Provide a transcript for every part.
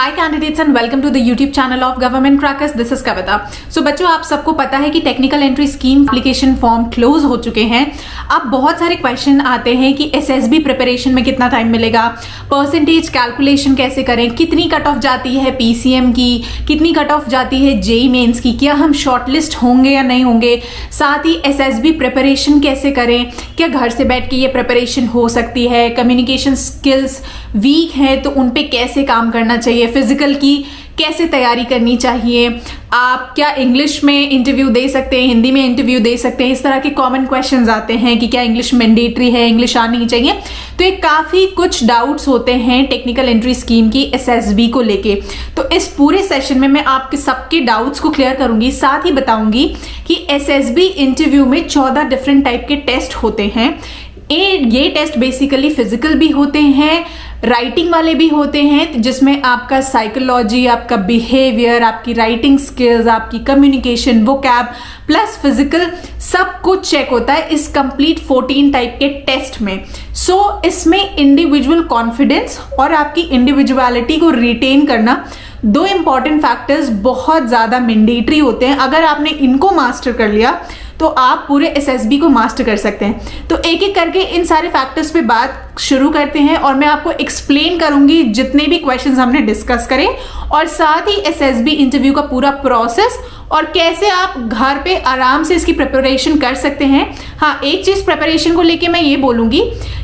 Hi candidates and welcome to the YouTube channel of Government Crackers. This is Kavita. So बच्चों, आप सबको पता है कि technical entry scheme application form close हो चुके हैं। अब बहुत सारे क्वेश्चन आते हैं कि एसएसबी प्रिपरेशन में कितना टाइम मिलेगा, परसेंटेज कैलकुलेशन कैसे करें, कितनी कट ऑफ जाती है पीसीएम की, कितनी कट ऑफ जाती है जेई मेंस की, क्या हम शॉर्टलिस्ट होंगे या नहीं होंगे, साथ ही एसएसबी प्रिपरेशन कैसे करें, क्या घर से बैठ के ये प्रिपरेशन हो सकती है, कम्युनिकेशन स्किल्स वीक है तो उन पे कैसे काम करना चाहिए, फिजिकल की कैसे तैयारी करनी चाहिए, आप क्या इंग्लिश में इंटरव्यू दे सकते हैं, हिंदी में इंटरव्यू दे सकते हैं। इस तरह के कॉमन क्वेश्चंस आते हैं कि क्या इंग्लिश मैंडेटरी है, इंग्लिश आनी चाहिए। तो ये काफ़ी कुछ डाउट्स होते हैं टेक्निकल एंट्री स्कीम की एसएसबी को लेके। तो इस पूरे सेशन में मैं आपके सबके डाउट्स को क्लियर करूंगी, साथ ही बताऊंगी कि एसएसबी इंटरव्यू में 14 डिफरेंट टाइप के टेस्ट होते हैं। ये टेस्ट बेसिकली फिजिकल भी होते हैं, राइटिंग वाले भी होते हैं, जिसमें आपका साइकोलॉजी, आपका बिहेवियर, आपकी राइटिंग स्किल्स, आपकी कम्युनिकेशन, वोकैब प्लस फिजिकल सब कुछ चेक होता है इस कंप्लीट 14 टाइप के टेस्ट में। सो इसमें इंडिविजुअल कॉन्फिडेंस और आपकी इंडिविजुअलिटी को रिटेन करना, दो इंपॉर्टेंट फैक्टर्स बहुत ज्यादा मैंडेटरी होते हैं। अगर आपने इनको मास्टर कर लिया तो आप पूरे एसएसबी को मास्टर कर सकते हैं। तो एक एक करके इन सारे फैक्टर्स पे बात शुरू करते हैं और मैं आपको एक्सप्लेन करूंगी जितने भी क्वेश्चंस हमने डिस्कस करें, और साथ ही एसएसबी इंटरव्यू का पूरा प्रोसेस और कैसे आप घर पे आराम से इसकी प्रिपरेशन कर सकते हैं। हाँ, एक चीज प्रिपरेशन को लेके मैं ये बोलूंगी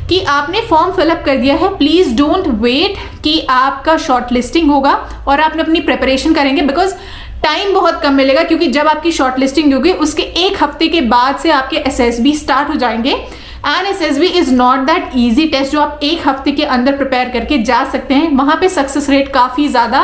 कि आपने फॉर्म फिलअप कर दिया है, प्लीज डोंट वेट कि आपका शॉर्ट लिस्टिंग होगा और आपने अपनी प्रिपरेशन करेंगे, बिकॉज टाइम बहुत कम मिलेगा। क्योंकि जब आपकी शॉर्ट लिस्टिंग होगी उसके एक हफ्ते के बाद से आपके एसएसबी स्टार्ट हो जाएंगे। And SSB is not that easy test जो आप एक हफ्ते के अंदर प्रिपेयर करके जा सकते हैं। वहां पे सक्सेस रेट काफी ज्यादा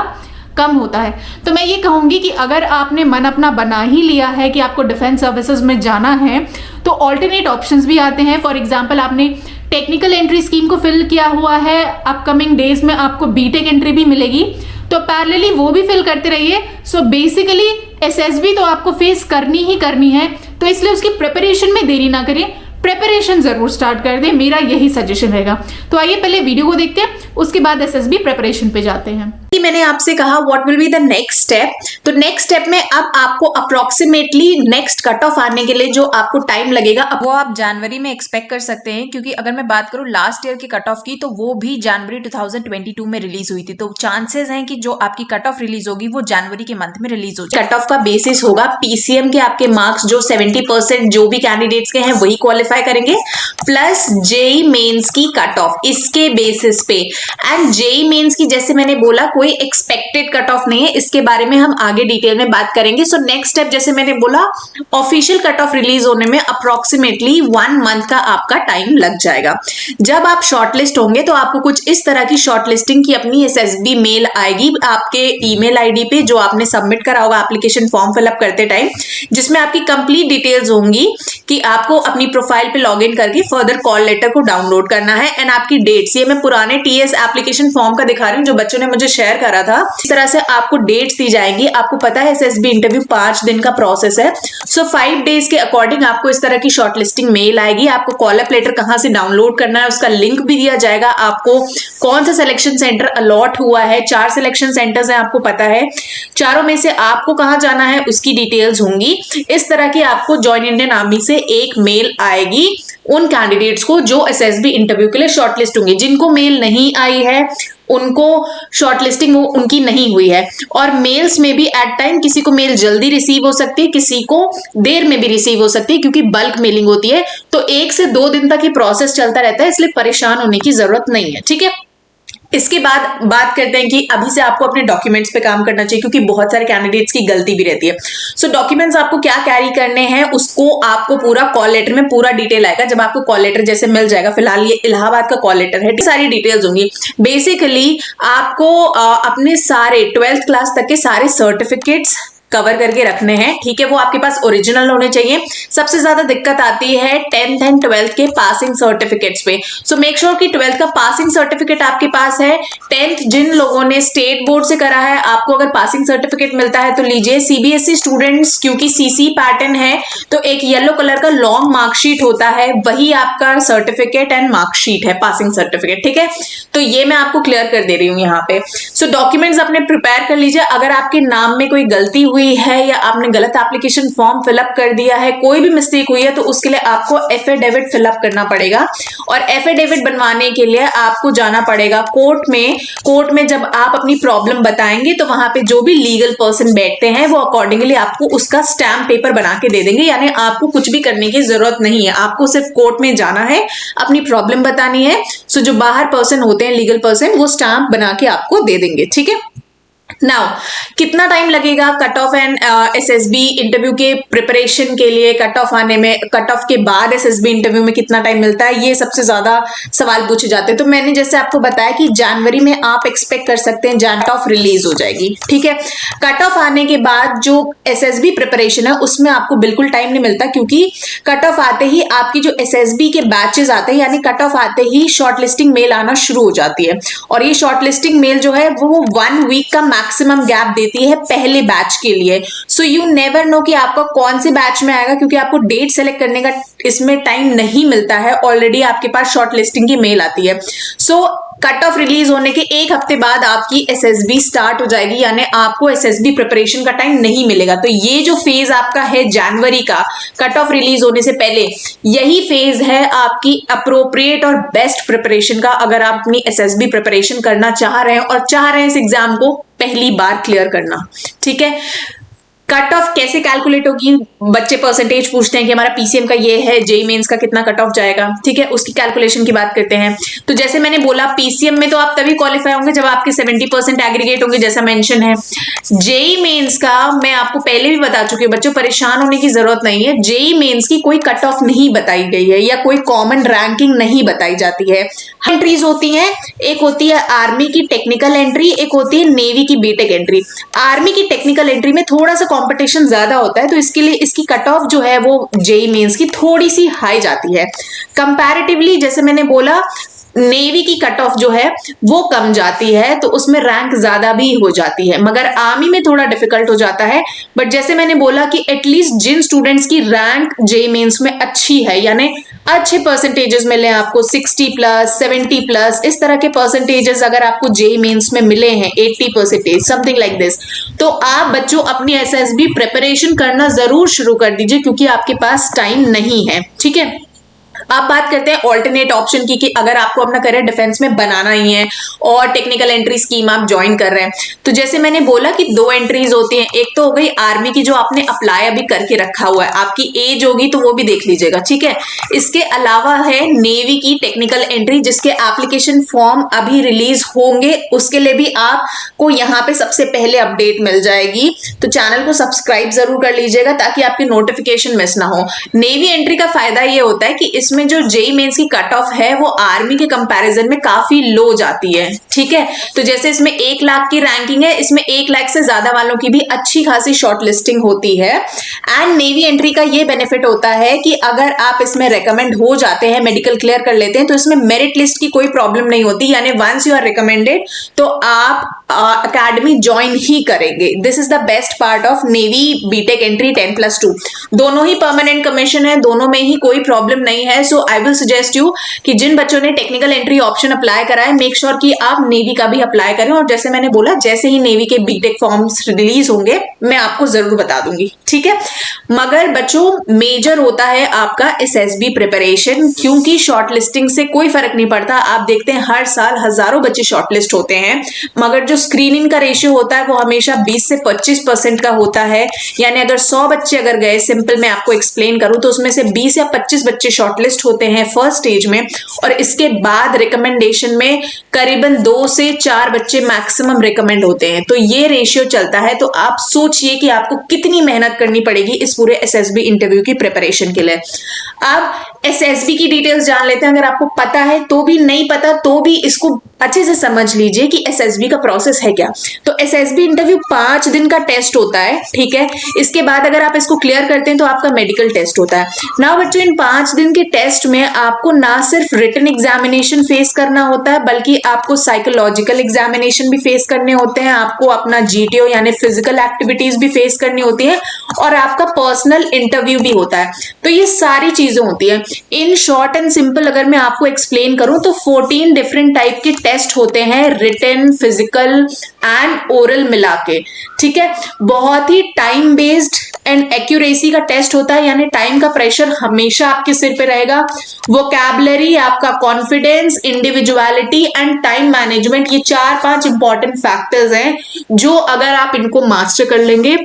कम होता है। तो मैं ये कहूंगी कि अगर आपने मन अपना बना ही लिया है कि आपको डिफेंस सर्विसेज में जाना है, तो ऑल्टरनेट ऑप्शंस भी आते हैं। फॉर एग्जांपल, आपने टेक्निकल एंट्री स्कीम को फिल किया हुआ है, अपकमिंग डेज में आपको बीटेक एंट्री भी मिलेगी, तो पैरेलली वो भी फिल करते रहिए। सो बेसिकली एसएसबी तो आपको फेस करनी ही करनी है, तो इसलिए उसकी प्रिपरेशन में देरी ना करें, प्रिपरेशन जरूर स्टार्ट कर दें, मेरा यही सजेशन रहेगा। तो आइए पहले वीडियो को देखते हैं, उसके बाद एसएसबी प्रिपरेशन पे जाते हैं। मैंने आपसे कहा what will be the next step. तो नेक्स्ट स्टेप में अब आपको अप्रोक्सीमेटली नेक्स्ट कट ऑफ आने के लिए जो आपको टाइम लगेगा, अब वो आप जनवरी में एक्सपेक्ट कर सकते हैं। क्योंकि अगर मैं बात करूं लास्ट ईयर की कट ऑफ की, तो वो भी जनवरी 2022 में रिलीज हुई थी। तो चांसेस हैं कि जो आपकी कट ऑफ रिलीज होगी वो जनवरी के मंथ में रिलीज हो जाए। कट ऑफ का बेसिस होगा पीसीएम के आपके मार्क्स, जो 70% जो भी कैंडिडेट्स के हैं वही क्वालिफाई करेंगे, प्लस जेई मेंस की कट ऑफ इसके बेसिस पे। एंड जेई मेंस की जैसे मैंने बोला कोई एक्सपेक्टेड कट ऑफ नहीं है, इसके बारे में हम आगे डिटेल में बात करेंगे। सो नेक्स्ट स्टेप, जैसे मैंने बोला, ऑफिशियल कट ऑफ रिलीज होने में अप्रोक्सीमेटली 1 मंथ का आपका टाइम लग जाएगा। जब आप शॉर्टलिस्ट होंगे तो आपको कुछ इस तरह की शॉर्टलिस्टिंग की अपनी एसएसबी मेल आएगी आपके ईमेल आईडी पे, जो आपने सबमिट करा होगा एप्लीकेशन फॉर्म फिलअप करते टाइम, जिसमें आपकी कंप्लीट डिटेल्स होंगी कि आपको अपनी प्रोफाइल पे लॉग इन करके फर्दर कॉल लेटर को डाउनलोड करना है। एंड आपकी डेट्स, ये मैं पुराने टीएस एप्लीकेशन फॉर्म का दिखा रही हूँ जो बच्चों ने मुझे शेयर करा था। इस तरह से आपको डेट्स दी जाएंगी। आपको पता है एसएसबी इंटरव्यू 5 दिन का प्रोसेस है। सो 5 डेज के अकॉर्डिंग आपको इस तरह की शॉर्टलिस्टिंग मेल आएगी। आपको कॉल अप लेटर कहां से डाउनलोड करना है उसका लिंक भी दिया जाएगा। आपको कौन सा सिलेक्शन सेंटर अलॉट हुआ है, 4 सिलेक्शन सेंटर्स हैं आपको पता है, चारों में से आपको कहां जाना है उसकी डिटेल्स होंगी। इस तरह की आपको जॉइन इंडियन आर्मी से एक मेल आएगी उन कैंडिडेट्स को जो एसएसबी इंटरव्यू के लिए शॉर्टलिस्ट होंगे। जिनको मेल नहीं आई है उनको शॉर्टलिस्टिंग वो उनकी नहीं हुई है। और मेल्स में भी एट टाइम किसी को मेल जल्दी रिसीव हो सकती है, किसी को देर में भी रिसीव हो सकती है, क्योंकि बल्क मेलिंग होती है। तो 1 से 2 दिन तक ये प्रोसेस चलता रहता है, इसलिए परेशान होने की जरूरत नहीं है, ठीक है। इसके बाद बात करते हैं कि अभी से आपको अपने डॉक्यूमेंट्स पे काम करना चाहिए, क्योंकि बहुत सारे कैंडिडेट्स की गलती भी रहती है। सो डॉक्यूमेंट्स आपको क्या कैरी करने हैं उसको आपको पूरा कॉल लेटर में पूरा डिटेल आएगा। जब आपको कॉल लेटर जैसे मिल जाएगा, फिलहाल ये इलाहाबाद का कॉल लेटर है, सारी डिटेल्स होंगी। बेसिकली आपको अपने सारे 12th क्लास तक के सारे सर्टिफिकेट्स, कवर करके रखने हैं, ठीक है। वो आपके पास ओरिजिनल होने चाहिए। सबसे ज्यादा दिक्कत आती है 10th एंड 12th के पासिंग सर्टिफिकेट्स पे। सो मेक श्योर कि 12th का पासिंग सर्टिफिकेट आपके पास है। 10th जिन लोगों ने स्टेट बोर्ड से करा है, आपको अगर पासिंग सर्टिफिकेट मिलता है तो लीजिए। सीबीएसई स्टूडेंट्स क्योंकि सीसी पैटर्न है तो एक येलो कलर का लॉन्ग मार्कशीट होता है, वही आपका सर्टिफिकेट एंड मार्कशीट है, पासिंग सर्टिफिकेट, ठीक है। तो ये मैं आपको क्लियर कर दे रही हूँ यहाँ पे। सो डॉक्यूमेंट्स अपने प्रिपेयर कर लीजिए। अगर आपके नाम में कोई गलती हुई है या आपने गलत एप्लीकेशन फॉर्म फिलअप कर दिया है, कोई भी मिस्टेक हुई है, तो उसके लिए आपको एफिडेविट फिलअप करना पड़ेगा। और एफिडेविट बनवाने के लिए आपको जाना पड़ेगा कोर्ट में। कोर्ट में जब आप अपनी प्रॉब्लम बताएंगे तो वहां पे जो भी लीगल पर्सन बैठते हैं वो अकॉर्डिंगली आपको उसका स्टैम्प पेपर बना के दे देंगे। यानी आपको कुछ भी करने की जरूरत नहीं है, आपको सिर्फ कोर्ट में जाना है, अपनी प्रॉब्लम बतानी है। सो जो बाहर पर्सन होते हैं, लीगल पर्सन, वो स्टैम्प बना के आपको दे देंगे, ठीक है। नाउ कितना टाइम लगेगा cut off and SSB interview के प्रिपरेशन के लिए, कट ऑफ आने में, कट ऑफ के बाद एसएसबी इंटरव्यू में कितना टाइम मिलता है, ये सबसे ज्यादा सवाल पूछे जाते हैं। तो मैंने जैसे आपको बताया कि जनवरी में आप एक्सपेक्ट कर सकते हैं कट ऑफ रिलीज हो जाएगी, ठीक है। कट ऑफ आने के बाद जो एसएसबी प्रिपरेशन है उसमें आपको बिल्कुल टाइम नहीं मिलता, क्योंकि कट ऑफ आते ही आपकी जो एसएसबी के बैचेस आते हैं, यानी कट ऑफ आते ही शॉर्ट लिस्टिंग मेल आना शुरू हो जाती है। और ये शॉर्ट लिस्टिंग मेल जो है वो 1 वीक का मैक्सिमम गैप देती है पहले बैच के लिए। सो यू नेवर नो कि आपका कौन से बैच में आएगा, क्योंकि आपको डेट सेलेक्ट करने का इसमें टाइम नहीं मिलता है। ऑलरेडी आपके पास शॉर्ट लिस्टिंग की मेल आती है। सो कट ऑफ रिलीज होने के 1 हफ्ते बाद आपकी एसएसबी स्टार्ट हो जाएगी, यानी आपको एसएसबी प्रिपरेशन का टाइम नहीं मिलेगा। तो ये जो फेज आपका है जनवरी का, कट ऑफ रिलीज होने से पहले, यही फेज है आपकी अप्रोप्रिएट और बेस्ट प्रिपरेशन का, अगर आप अपनी एसएसबी प्रिपरेशन करना चाह रहे हैं और चाह रहे हैं इस एग्जाम को पहली बार क्लियर करना, ठीक है। कट ऑफ कैसे कैलकुलेट होगी, बच्चे परसेंटेज पूछते हैं कि हमारा पीसीएम का ये है, जेई मेंस का कितना कट ऑफ जाएगा, ठीक है। उसकी कैलकुलेशन की बात करते हैं। तो जैसे मैंने बोला, पीसीएम में तो आप तभी क्वालिफाई होंगे जब आपके 70% एग्रीगेट होंगे, जैसा मेंशन है। जेई मेंस का मैं आपको पहले भी बता चुकी हूँ, बच्चों परेशान होने की जरूरत नहीं है। जेई मेंस की कोई कट ऑफ नहीं बताई गई है या कोई कॉमन रैंकिंग नहीं बताई जाती है। एंट्रीज होती हैं, एक होती है आर्मी की टेक्निकल एंट्री, एक होती है नेवी की बीटेक एंट्री। आर्मी की टेक्निकल एंट्री में थोड़ा सा कंपटीशन ज्यादा होता है, तो इसके लिए इसकी कट ऑफ जो है वो जेई मेंस की थोड़ी सी हाई जाती है कंपैरेटिवली। जैसे मैंने बोला, नेवी की कट ऑफ जो है वो कम जाती है, तो उसमें रैंक ज्यादा भी हो जाती है, मगर आर्मी में थोड़ा डिफिकल्ट हो जाता है। बट जैसे मैंने बोला कि एटलीस्ट जिन स्टूडेंट्स की रैंक जेई मेंस में अच्छी है, यानी अच्छे परसेंटेजेस मिले आपको, 60+, 70+, इस तरह के परसेंटेजेस अगर आपको जेई मेंस में मिले हैं, 80%, समथिंग लाइक दिस, तो आप बच्चों अपनी एसएसबी प्रिपरेशन करना जरूर शुरू कर दीजिए, क्योंकि आपके पास टाइम नहीं है, ठीक है। आप बात करते हैं ऑल्टरनेट ऑप्शन की, कि अगर आपको अपना करियर डिफेंस में बनाना ही है और टेक्निकल एंट्री स्कीम आप ज्वाइन कर रहे हैं, तो जैसे मैंने बोला कि 2 एंट्रीज होती हैं। एक तो हो गई आर्मी की, जो आपने अप्लाई अभी करके रखा हुआ है, आपकी एज होगी तो वो भी देख लीजिएगा, ठीक है। इसके अलावा है नेवी की टेक्निकल एंट्री, जिसके एप्लीकेशन फॉर्म अभी रिलीज होंगे, उसके लिए भी आपको यहाँ पे सबसे पहले अपडेट मिल जाएगी। तो चैनल को सब्सक्राइब जरूर कर लीजिएगा ताकि आपकी नोटिफिकेशन मिस ना हो। नेवी एंट्री का फायदा ये होता है कि इसमें जो जेई मेंस की कट ऑफ है वो आर्मी के कंपैरिजन में काफी लो जाती है, ठीक है। तो जैसे इसमें 1 लाख की रैंकिंग है, इसमें 1 लाख से ज्यादा वालों की भी अच्छी खासी शॉर्ट लिस्टिंग होती है। एंड नेवी एंट्री का ये बेनिफिट होता है कि अगर आप इसमें रिकमेंड हो जाते हैं, मेडिकल क्लियर कर लेते हैं, तो इसमें मेरिट लिस्ट की कोई प्रॉब्लम नहीं होती, यानी वंस यू आर रिकमेंडेड तो आप अकेडमी ज्वाइन ही करेंगे। This is the best part of navy BTech entry 10+2। दोनों ही परमानेंट कमीशन है, दोनों में ही कोई प्रॉब्लम नहीं है। सो आई विल सजेस्ट यू कि जिन बच्चों ने टेक्निकल एंट्री ऑप्शन अप्लाई करा है, मेक श्योर कि आप नेवी का भी अप्लाई करें। और जैसे मैंने बोला, जैसे ही नेवी के बीटेक फॉर्म्स रिलीज होंगे मैं आपको जरूर बता दूंगी, ठीक है। मगर बच्चों मेजर होता है आपका एसएसबी प्रिपरेशन, क्योंकि शॉर्ट लिस्टिंग से कोई फर्क नहीं पड़ता। आप देखते हैं हर साल हजारों बच्चे शॉर्ट लिस्ट होते हैं, मगर जो स्क्रीनिंग का रेशियो होता है वो हमेशा 20 से 25% का होता है। यानी अगर 100 बच्चे अगर गए, सिंपल मैं आपको एक्सप्लेन करूं, तो उसमें से 20 या 25 बच्चे शॉर्टलिस्ट होते हैं फर्स्ट स्टेज में, और इसके बाद रिकमेंडेशन में करीबन 2 से 4 बच्चे मैक्सिमम रिकमेंड होते हैं। तो ये रेशियो चलता है। तो आप सोचिए कि आपको कितनी मेहनत करनी पड़ेगी इस पूरे एसएसबी इंटरव्यू की प्रिपरेशन के लिए। अब एसएसबी की डिटेल्स जान लेते हैं। अगर आपको पता है तो भी, नहीं पता तो भी इसको अच्छे से समझ लीजिए कि एसएसबी का प्रोसेस है क्या। तो एसएसबी इंटरव्यू 5 दिन का टेस्ट होता है, ठीक है। इसके बाद अगर आप इसको क्लियर करते हैं तो आपका मेडिकल टेस्ट होता है। नाउ बच्चों, इन 5 दिन के टेस्ट में आपको ना सिर्फ रिटन एग्जामिनेशन फेस करना होता है, बल्कि आपको साइकोलॉजिकल एग्जामिनेशन भी फेस करने होते हैं, आपको अपना जीटीओ यानी फिजिकल एक्टिविटीज भी फेस करनी होती है, और आपका पर्सनल इंटरव्यू भी होता है। तो ये सारी चीजें होती है। इन शॉर्ट एंड सिंपल अगर मैं आपको एक्सप्लेन करूं तो 14 डिफरेंट टाइप के टेस्ट होते हैं, रिटन, फिजिकल एंड ओरल मिला के, ठीक है। बहुत ही टाइम बेस्ड एंड एक्यूरेसी का टेस्ट होता है, यानी टाइम का प्रेशर हमेशा आपके सिर पे रहेगा। वोकैबुलरी, आपका confidence, individuality and time management, ये 4-5 इंपॉर्टेंट फैक्टर्स हैं जो अगर आप इनको मास्टर कर लेंगे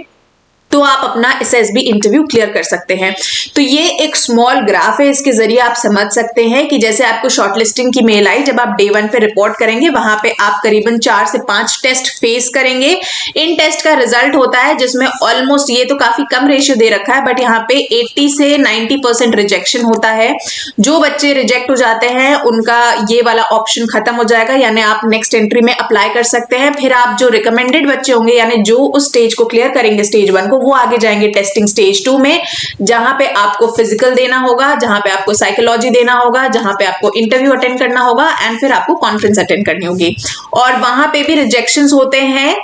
तो आप अपना एसएसबी इंटरव्यू क्लियर कर सकते हैं। तो ये एक स्मॉल ग्राफ है, इसके जरिए आप समझ सकते हैं कि जैसे आपको शॉर्टलिस्टिंग की मेल आई, जब आप डे 1 पे रिपोर्ट करेंगे वहां पे आप करीबन 4 से 5 टेस्ट फेस करेंगे। इन टेस्ट का रिजल्ट होता है जिसमें ऑलमोस्ट, ये तो काफी कम रेशियो दे रखा है, बट यहाँ पे 80 से 90% रिजेक्शन होता है। जो बच्चे रिजेक्ट हो जाते हैं उनका ये वाला ऑप्शन खत्म हो जाएगा, यानी आप नेक्स्ट एंट्री में अप्लाई कर सकते हैं। फिर आप जो रिकमेंडेड बच्चे होंगे, यानी जो उस स्टेज को क्लियर करेंगे, स्टेज 1 को, वो आगे जाएंगे टेस्टिंग स्टेज 2 में, जहां पे आपको फिजिकल देना होगा, जहां पे आपको साइकोलॉजी देना होगा, जहां पे आपको इंटरव्यू अटेंड करना होगा एंड फिर आपको कॉन्फ्रेंस अटेंड करनी होगी। और वहां पे भी रिजेक्शंस होते हैं,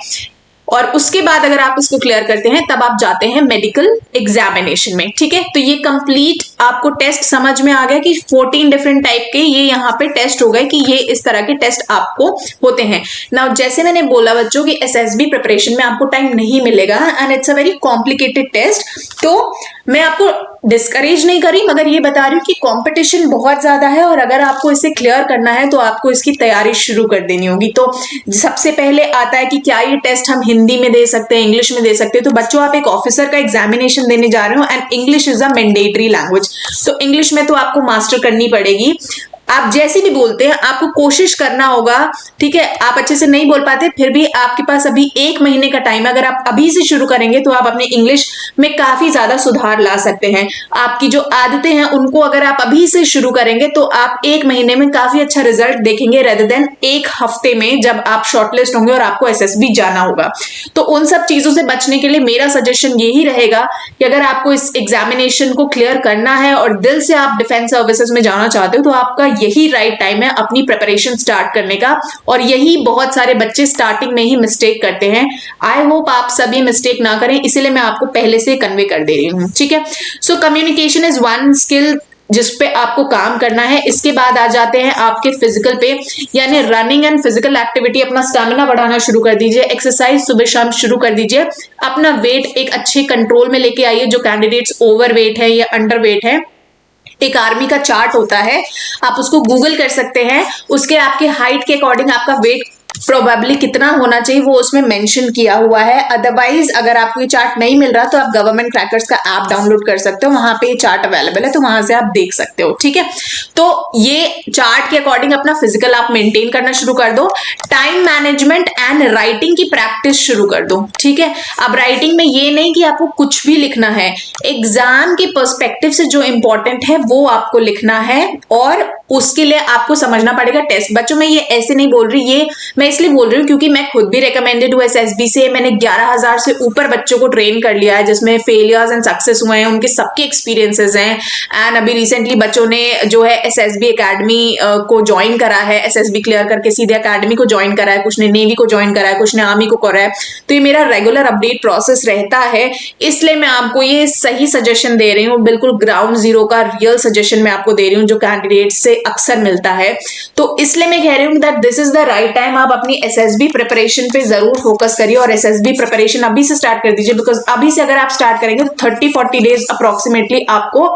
और उसके बाद अगर आप इसको क्लियर करते हैं तब आप जाते हैं मेडिकल एग्जामिनेशन में, ठीक है। तो ये कंप्लीट आपको टेस्ट समझ में आ गया कि 14 डिफरेंट टाइप के ये यहाँ पे टेस्ट हो गए कि ये इस तरह के टेस्ट आपको होते हैं। नाउ जैसे मैंने बोला बच्चों कि एसएसबी प्रिपरेशन में आपको टाइम नहीं मिलेगा and it's a very complicated test. तो मैं आपको डिस्करेज नहीं करी, मगर ये बता रही हूँ कि कंपटीशन बहुत ज्यादा है, और अगर आपको इसे क्लियर करना है तो आपको इसकी तैयारी शुरू कर देनी होगी। तो सबसे पहले आता है कि क्या ये टेस्ट हम हिंदी में दे सकते हैं, इंग्लिश में दे सकते हैं। तो बच्चों, आप एक ऑफिसर का एग्जामिनेशन देने जा रहे हो and English is a mandatory language, तो इंग्लिश में तो आपको मास्टर करनी पड़ेगी। आप जैसे भी बोलते हैं आपको कोशिश करना होगा, ठीक है। आप अच्छे से नहीं बोल पाते फिर भी आपके पास अभी 1 महीने का टाइम है, अगर आप अभी से शुरू करेंगे तो आप अपने इंग्लिश में काफी ज्यादा सुधार ला सकते हैं। आपकी जो आदतें हैं उनको अगर आप अभी से शुरू करेंगे तो आप 1 महीने में काफी अच्छा रिजल्ट देखेंगे, रेदर देन 1 हफ्ते में जब आप शॉर्टलिस्ट होंगे और आपको एसएसबी जाना होगा। तो उन सब चीजों से बचने के लिए मेरा सजेशन यही रहेगा कि अगर आपको इस एग्जामिनेशन को क्लियर करना है और दिल से आप डिफेंस सर्विसेज में जाना चाहते हो तो आपका यही राइट टाइम है अपनी प्रिपरेशन स्टार्ट करने का, और यही बहुत सारे बच्चे स्टार्टिंग में ही मिस्टेक करते हैं। आई होप आप सभी मिस्टेक ना करें, इसीलिए मैं आपको पहले से कन्वे कर दे रही हूं, ठीक है। So communication is one skill जिस पे आपको काम करना है। इसके बाद आ जाते हैं आपके फिजिकल पे, यानी रनिंग एंड फिजिकल एक्टिविटी। अपना स्टैमिना बढ़ाना शुरू कर दीजिए, एक्सरसाइज सुबह शाम शुरू कर दीजिए, अपना वेट एक अच्छे कंट्रोल में लेके आइए। जो कैंडिडेट्स ओवर वेट है या अंडर वेट है, एक आर्मी का चार्ट होता है, आप उसको गूगल कर सकते हैं, उसके आपके हाइट के अकॉर्डिंग आपका वेट प्रोबेबली कितना होना चाहिए वो उसमें मेंशन किया हुआ है। अदरवाइज अगर आपको ये चार्ट नहीं मिल रहा तो आप गवर्नमेंट क्रैकर्स का ऐप डाउनलोड कर सकते हो, वहां पे ये चार्ट अवेलेबल है, तो वहां से आप देख सकते हो, ठीक है। तो ये चार्ट के अकॉर्डिंग अपना फिजिकल आप मेंटेन करना शुरू कर दो। टाइम मैनेजमेंट एंड राइटिंग की प्रैक्टिस शुरू कर दो, ठीक है। अब राइटिंग में ये नहीं कि आपको कुछ भी लिखना है, एग्जाम के पर्सपेक्टिव से जो इंपॉर्टेंट है वो आपको लिखना है, और उसके लिए आपको समझना पड़ेगा टेस्ट। बच्चों, मैं ये ऐसे नहीं बोल रही, ये मैं इसलिए बोल रही हूँ क्योंकि मैं खुद भी रिकमेंडेड हूँ एसएसबी से। मैंने 11,000 से ऊपर बच्चों को ट्रेन कर लिया है, जिसमें फेलियर्स एंड सक्सेस हुए हैं, उनके सबके एक्सपीरियंसेस हैं। एंड अभी रिसेंटली बच्चों ने जो है एसएसबी एकेडमी को ज्वाइन करा है, एसएसबी क्लियर करके सीधे एकेडमी को ज्वाइन करा है, कुछ ने नेवी को ज्वाइन करा है, कुछ ने आर्मी को करा है। तो ये मेरा रेगुलर अपडेट प्रोसेस रहता है, इसलिए मैं आपको ये सही सजेशन दे रही हूँ, बिल्कुल ग्राउंड जीरो का रियल सजेशन मैं आपको दे रही हूँ जो कैंडिडेट से अक्सर मिलता है। तो इसलिए मैं कह रही हूँ that this is the right time, आप अपनी एसएसबी प्रिपरेशन पे जरूर फोकस करिए और एसएसबी प्रिपरेशन अभी से स्टार्ट कर दीजिए, बिकॉज अभी से अगर आप स्टार्ट करेंगे तो 30-40 डेज अप्रोक्सीमेटली आपको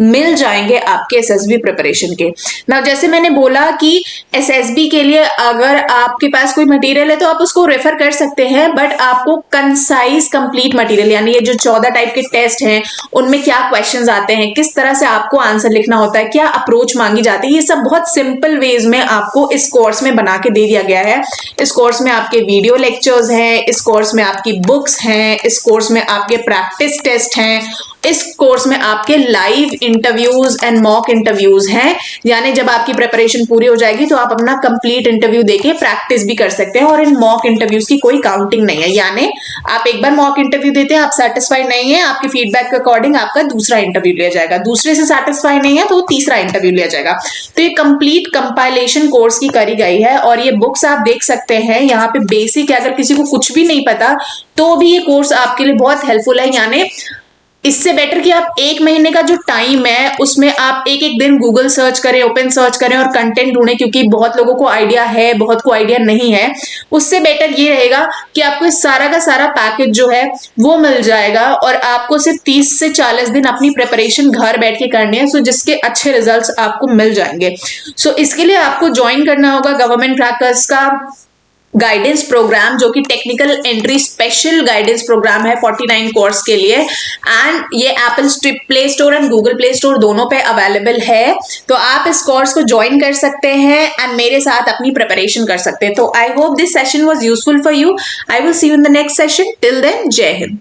मिल जाएंगे आपके एसएसबी प्रिपरेशन के। ना जैसे मैंने बोला कि एसएसबी के लिए अगर आपके पास कोई मटेरियल है तो आप उसको रेफर कर सकते हैं, बट आपको कंसाइज कंप्लीट मटेरियल, यानी ये जो 14 टाइप के टेस्ट हैं उनमें क्या क्वेश्चंस आते हैं, किस तरह से आपको आंसर लिखना होता है, क्या अप्रोच मांगी जाती है, ये सब बहुत सिंपल वेज में आपको इस कोर्स में बना के दे दिया गया है। इस कोर्स में आपके वीडियो लेक्चर्स हैं, इस कोर्स में आपकी बुक्स हैं, इस कोर्स में आपके प्रैक्टिस टेस्ट हैं, इस कोर्स में आपके live interviews and mock interviews हैं, यानी जब आपकी प्रिपरेशन पूरी हो जाएगी तो आप अपना कंप्लीट इंटरव्यू देके प्रैक्टिस भी कर सकते हैं, और इन मॉक इंटरव्यूज की कोई काउंटिंग नहीं है। यानी आप एक बार मॉक इंटरव्यू देते हैं, आप सेटिस्फाइड नहीं है, आपके फीडबैक के अकॉर्डिंग आपका दूसरा इंटरव्यू लिया जाएगा, दूसरे से सेटिस्फाइड नहीं है तो तीसरा इंटरव्यू लिया जाएगा। तो ये कंप्लीट कंपाइलेशन कोर्स की करी गई है, और ये बुक्स आप देख सकते हैं यहाँ पे बेसिक है, अगर किसी को कुछ भी नहीं पता तो भी ये कोर्स आपके लिए बहुत हेल्पफुल है। यानी इससे बेटर कि आप 1 महीने का जो टाइम है उसमें आप एक एक दिन गूगल सर्च करें, ओपन सर्च करें और कंटेंट ढूंढें, क्योंकि बहुत लोगों को आइडिया है, बहुत को आइडिया नहीं है। उससे बेटर ये रहेगा कि आपको इस सारा का सारा पैकेज जो है वो मिल जाएगा, और आपको सिर्फ 30 से 40 दिन अपनी प्रिपरेशन घर बैठ के करनी है, सो जिसके अच्छे रिजल्ट्स आपको मिल जाएंगे। सो इसके लिए आपको ज्वाइन करना होगा गवर्नमेंट क्रैकर्स का गाइडेंस प्रोग्राम, जो कि technical entry special guidance program है 49 कोर्स के लिए, एंड ये Apple Play Store and Google Play Store दोनों पे अवेलेबल है। तो आप इस कोर्स को ज्वाइन कर सकते हैं एंड मेरे साथ अपनी प्रिपरेशन कर सकते हैं। तो I hope this session was useful for you. I will see you in the next session. Till then, जय हिंद।